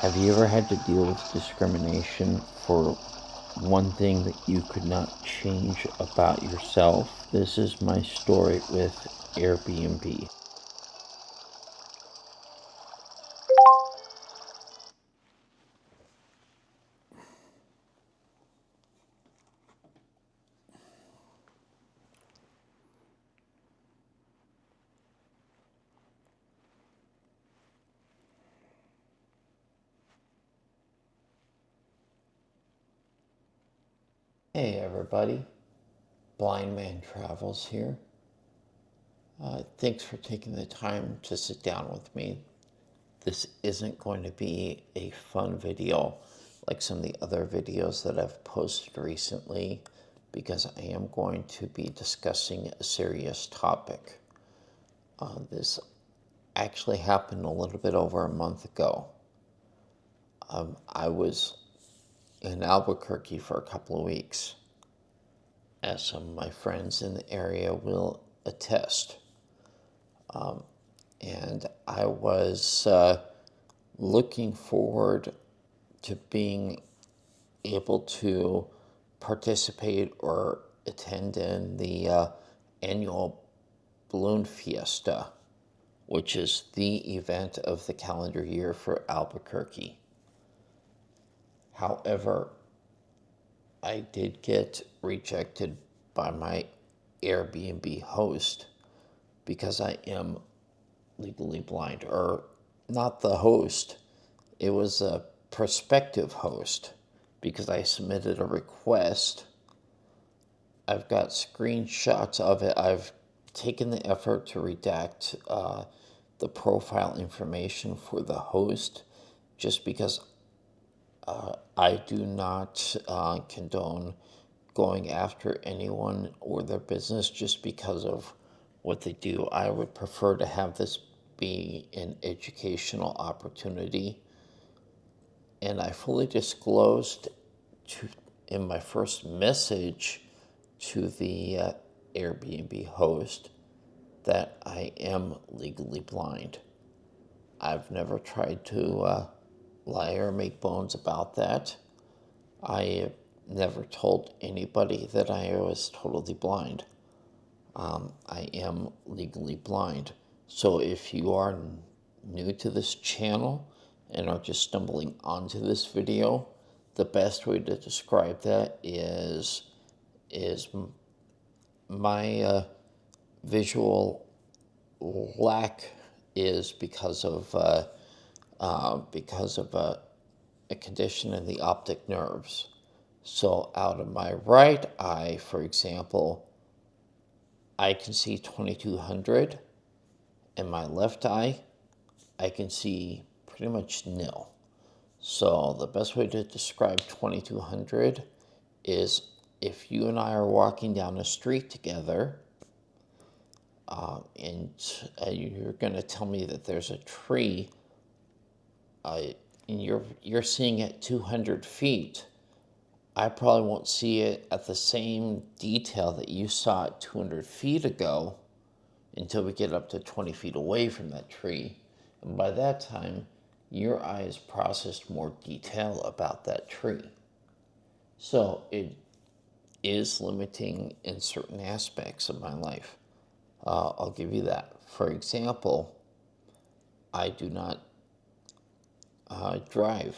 Have you ever had to deal with discrimination for one thing that you could not change about yourself? This is my story with Airbnb. Hey everybody, Blind Man Travels here. Thanks for taking the time to sit down with me. This isn't going to be a fun video like some of the other videos that I've posted recently because I am going to be discussing a serious topic. This actually happened a little bit over a month ago. I was in Albuquerque for a couple of weeks, as some of my friends in the area will attest. And I was looking forward to being able to participate or attend in the annual balloon fiesta, which is the event of the calendar year for Albuquerque. However, I did get rejected by my Airbnb host because I am legally blind, or not the host, it was a prospective host because I submitted a request. I've got screenshots of it. I've taken the effort to redact the profile information for the host just because I do not condone going after anyone or their business just because of what they do. I would prefer to have this be an educational opportunity. And I fully disclosed in my first message to the Airbnb host that I am legally blind. I've never tried to lie or make bones about that. I have never told anybody that I was totally blind. I am legally blind. So if you are new to this channel and are just stumbling onto this video, the best way to describe that is my visual lack is because of a condition in the optic nerves. So out of my right eye, for example, I can see 2200. In my left eye, I can see pretty much nil. So the best way to describe 2200 is if you and I are walking down the street together, and you're going to tell me that there's a tree, and you're seeing it 200 feet, I probably won't see it at the same detail that you saw it 200 feet ago until we get up to 20 feet away from that tree. And by that time, your eye has processed more detail about that tree. So it is limiting in certain aspects of my life. I'll give you that. For example, I do not drive,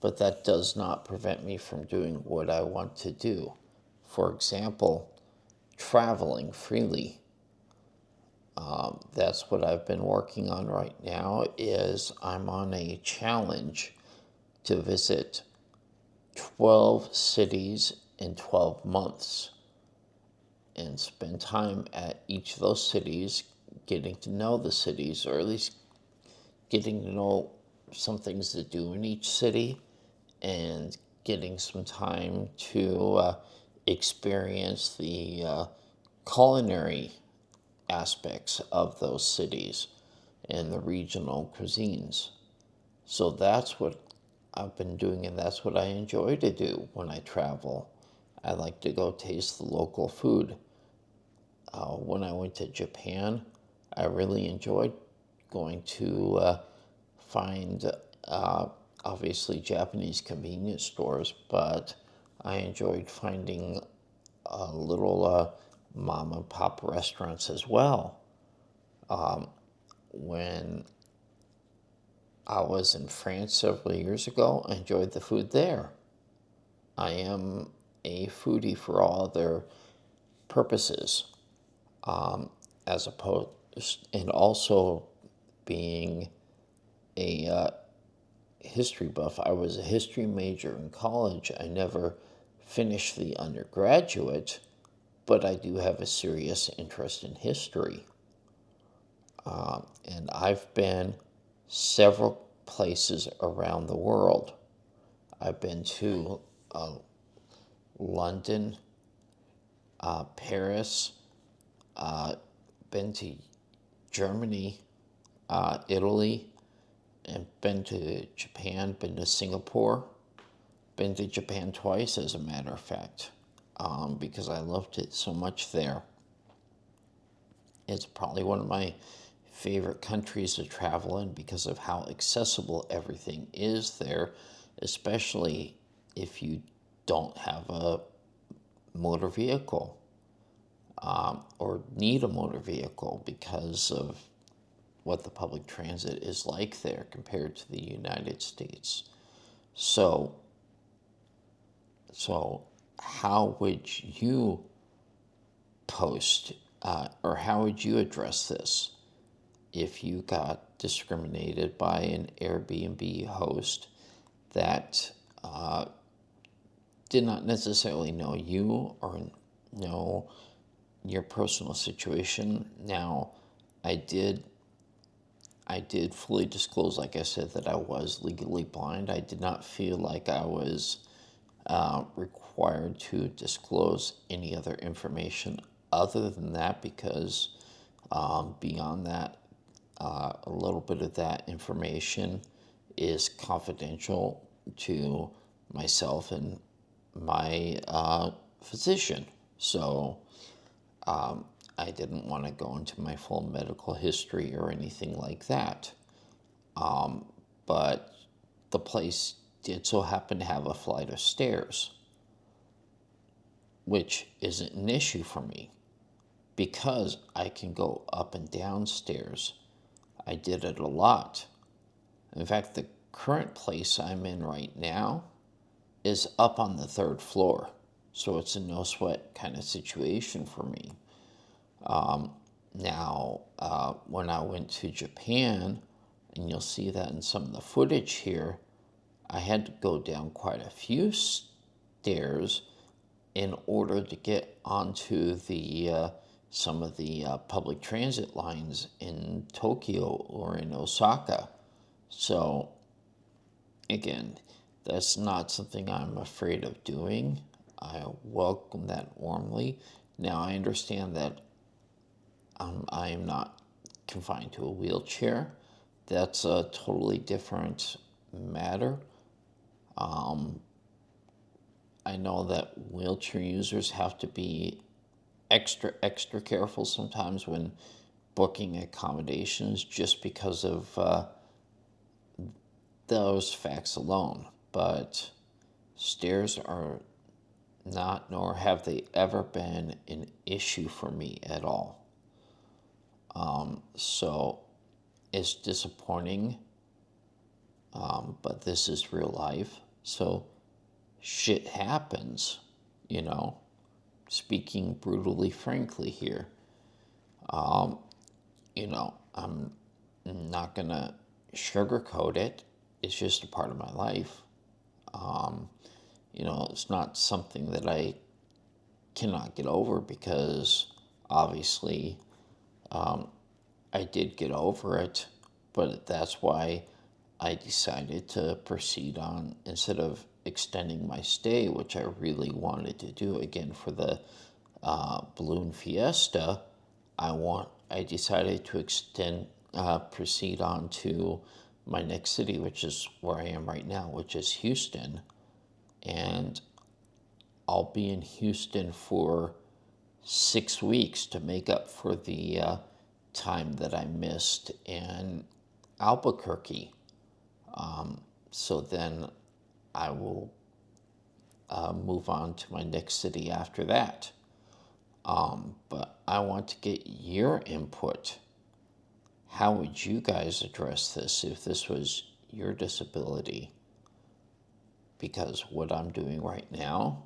but that does not prevent me from doing what I want to do. For example, traveling freely. That's what I've been working on right now. Is I'm on a challenge to visit 12 cities in 12 months and spend time at each of those cities, getting to know the cities, or at least getting to know some things to do in each city, and getting some time to experience the culinary aspects of those cities and the regional cuisines. So that's what I've been doing, and that's what I enjoy to do when I travel. I like to go taste the local food. When I went to Japan, I really enjoyed going to find uh, obviously Japanese convenience stores, but I enjoyed finding little mom and pop restaurants as well. When I was in France several years ago, I enjoyed the food there. I am a foodie for all other purposes, as opposed, and also being a history buff. I was a history major in college. I never finished the undergraduate, but I do have a serious interest in history. And I've been several places around the world. I've been to London, Paris, been to Germany, Italy, and been to Japan, been to Singapore, been to Japan twice, as a matter of fact, because I loved it so much there. It's probably one of my favorite countries to travel in because of how accessible everything is there, especially if you don't have a motor vehicle, or need a motor vehicle because of what the public transit is like there compared to the United States. So, so how would you post, or how would you address this if you got discriminated by an Airbnb host that did not necessarily know you or know your personal situation? Now, I did I did fully disclose, like I said, that I was legally blind. I did not feel like I was required to disclose any other information other than that, because beyond that, a little bit of that information is confidential to myself and my physician. So I didn't want to go into my full medical history or anything like that. But the place did so happen to have a flight of stairs, which isn't an issue for me because I can go up and down stairs. I did it a lot. In fact, the current place I'm in right now is up on the third floor. So it's a no sweat kind of situation for me. Now, when I went to Japan, and you'll see that in some of the footage here, I had to go down quite a few stairs in order to get onto the some of the public transit lines in Tokyo or in Osaka. So, again, that's not something I'm afraid of doing. I welcome that warmly. Now, I understand that I am not confined to a wheelchair. That's a totally different matter. I know that wheelchair users have to be extra careful sometimes when booking accommodations just because of those facts alone. But stairs are not, nor have they ever been, an issue for me at all. So it's disappointing, but this is real life. So shit happens, you know, speaking brutally frankly here. I'm not gonna sugarcoat it. It's just a part of my life. It's not something that I cannot get over, because obviously I did get over it, but that's why I decided to proceed on instead of extending my stay, which I really wanted to do again for the balloon fiesta. I decided to proceed on to my next city, which is where I am right now, which is Houston, and I'll be in Houston for 6 weeks to make up for the time that I missed in Albuquerque. So then I will move on to my next city after that. But I want to get your input. How would you guys address this if this was your disability? Because what I'm doing right now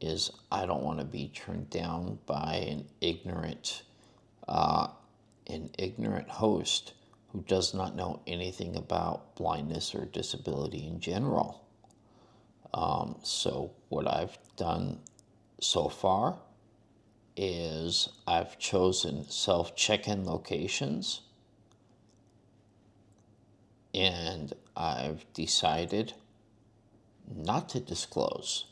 is I don't want to be turned down by an ignorant host who does not know anything about blindness or disability in general. So what I've done so far is I've chosen self-check-in locations, and I've decided not to disclose.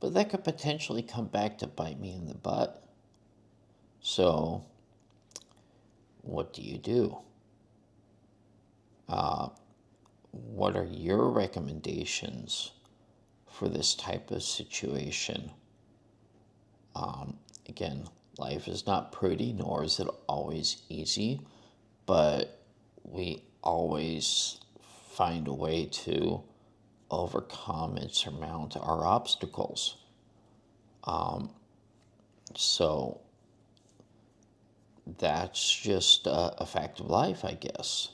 But that could potentially come back to bite me in the butt. So what do you do? What are your recommendations for this type of situation? Again, life is not pretty, nor is it always easy, but we always find a way to overcome and surmount our obstacles. So that's just a fact of life, I guess.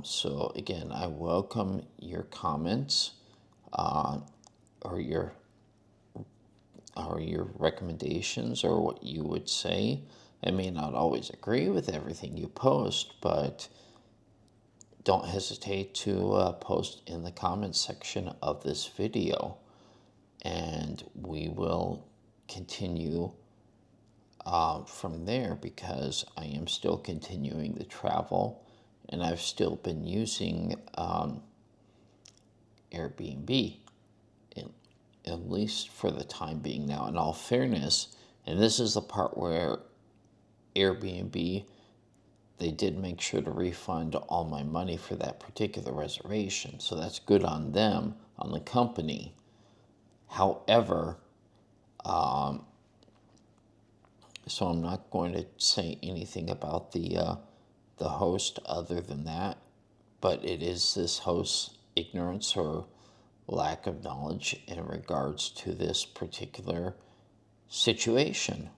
So again, I welcome your comments or your recommendations or what you would say. I may not always agree with everything you post, but don't hesitate to post in the comments section of this video, and we will continue from there, because I am still continuing the travel, and I've still been using Airbnb, at least for the time being now. In all fairness, and this is the part where Airbnb, they did make sure to refund all my money for that particular reservation. So that's good on them, on the company. However, so I'm not going to say anything about the host other than that. But it is this host's ignorance or lack of knowledge in regards to this particular situation.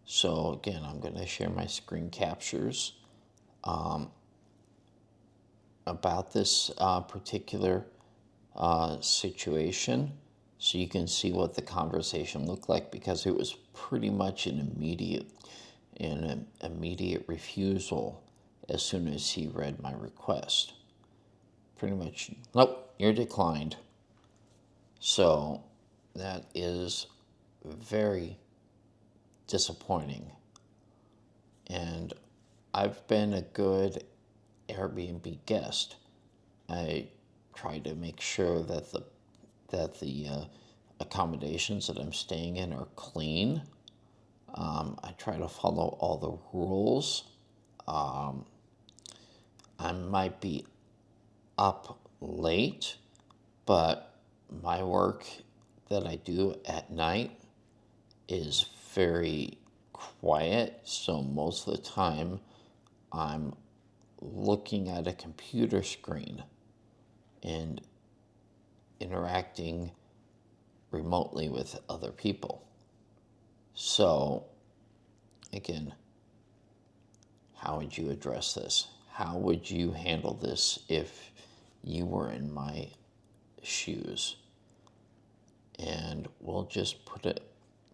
So again, I'm going to share my screen captures about this particular situation, so you can see what the conversation looked like, because it was pretty much an immediate refusal as soon as he read my request. Pretty much, nope, you're declined. So that is very disappointing. And I've been a good Airbnb guest. I try to make sure that the accommodations that I'm staying in are clean. I try to follow all the rules. I might be up late, but my work that I do at night is very quiet, so most of the time I'm looking at a computer screen and interacting remotely with other people. So again, how would you address this? How would you handle this if you were in my shoes? And we'll just put it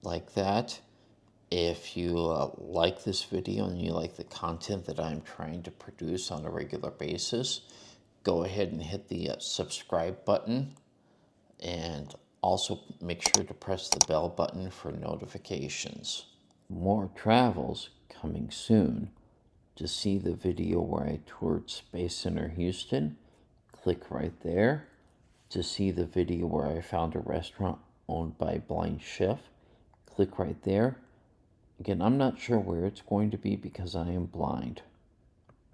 like that. If you like this video and you like the content that I'm trying to produce on a regular basis, go ahead and hit the subscribe button, and also make sure to press the bell button for notifications. More travels coming soon. To see the video where I toured Space Center Houston, click right there. To see the video where I found a restaurant owned by a blind chef, click right there. Again, I'm not sure where it's going to be because I am blind.